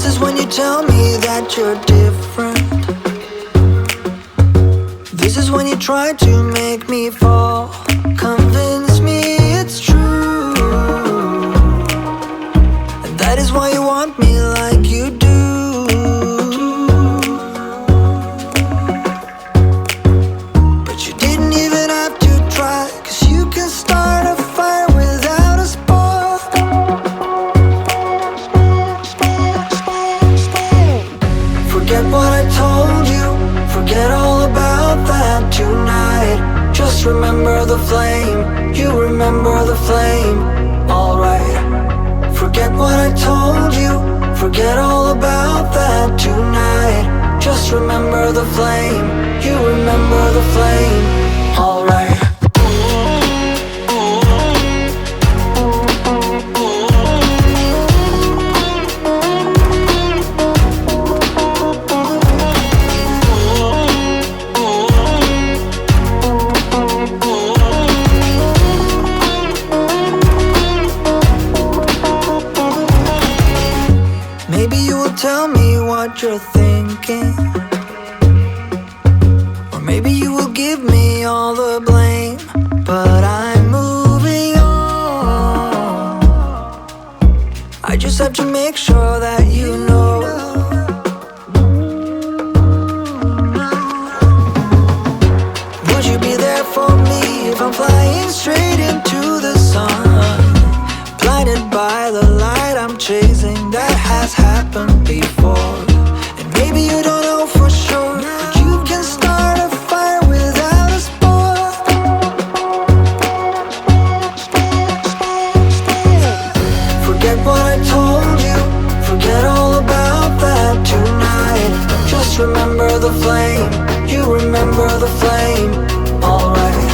This is when you tell me that you're different. This is when you try to make me fall. Convince me it's true, and that is why you want me like you do. But you didn't even have to try, 'cause you can start a fire without a spark. Forget what I told you, forget all about that tonight. Just remember the flame, you remember the flame, alright. Forget what I told you, forget all about that tonight. Just remember the flame, you remember the flame, alright. Maybe you will tell me what you're thinking, or maybe you will give me all the blame. But I'm moving on. I just have to make sure that you know. Would you be there for me if I'm flying straight into the sun? Blinded by the light I'm chasing, that has happened before. And maybe you don't know for sure, but you can start a fire without a spark. Forget what I told you, forget all about that tonight. Just remember the flame, you remember the flame, alright.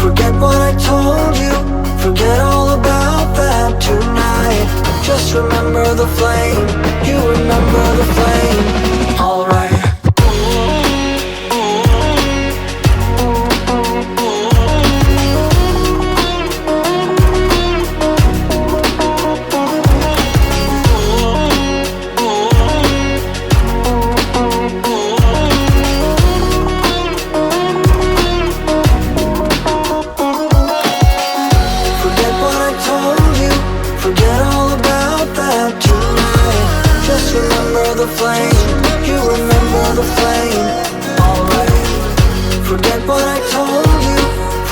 Forget what I told you, forget all about that tonight. Just remember the flame, you remember the flame, alright. Forget what I told you, forget all about that tonight. Just remember the flame, you remember the flame, alright. Forget what I told you,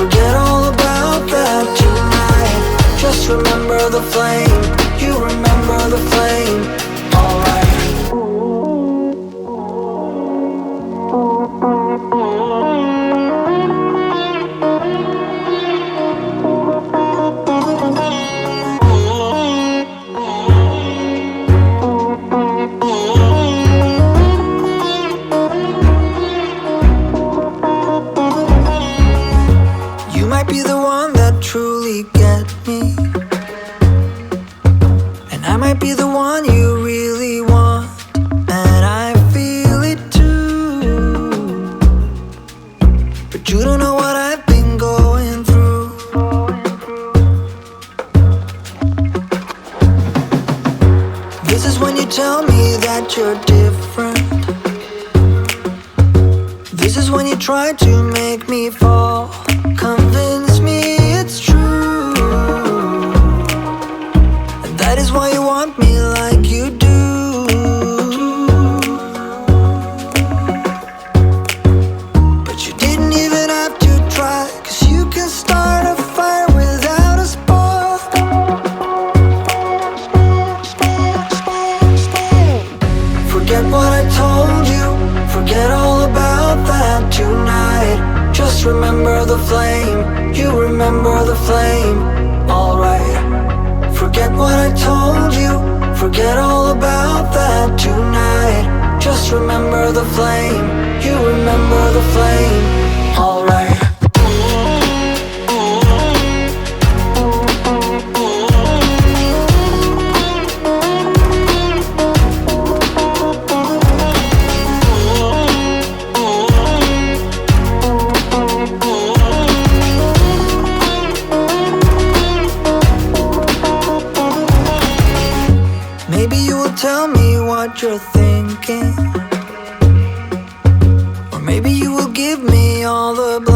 forget all about that tonight. Just remember the flame, you remember the flame, alright. You might be the one that truly gets me, and I might be the one you really want, and I feel it too. But you don't know what I've been going through. This is when you tell me that you're different. This is when you try to make me fall. Convince me it's true, and that is why you want me like you do. But you didn't even have to try, 'cause you can start a fire without a spark. Forget what I told you, forget all about that tonight. Just remember the flame, you remember the flame, alright. Forget what I told you, forget all about that tonight. Just remember the flame, you remember the flame, alright. Maybe you will tell me what you're thinking, or maybe you will give me all the blame.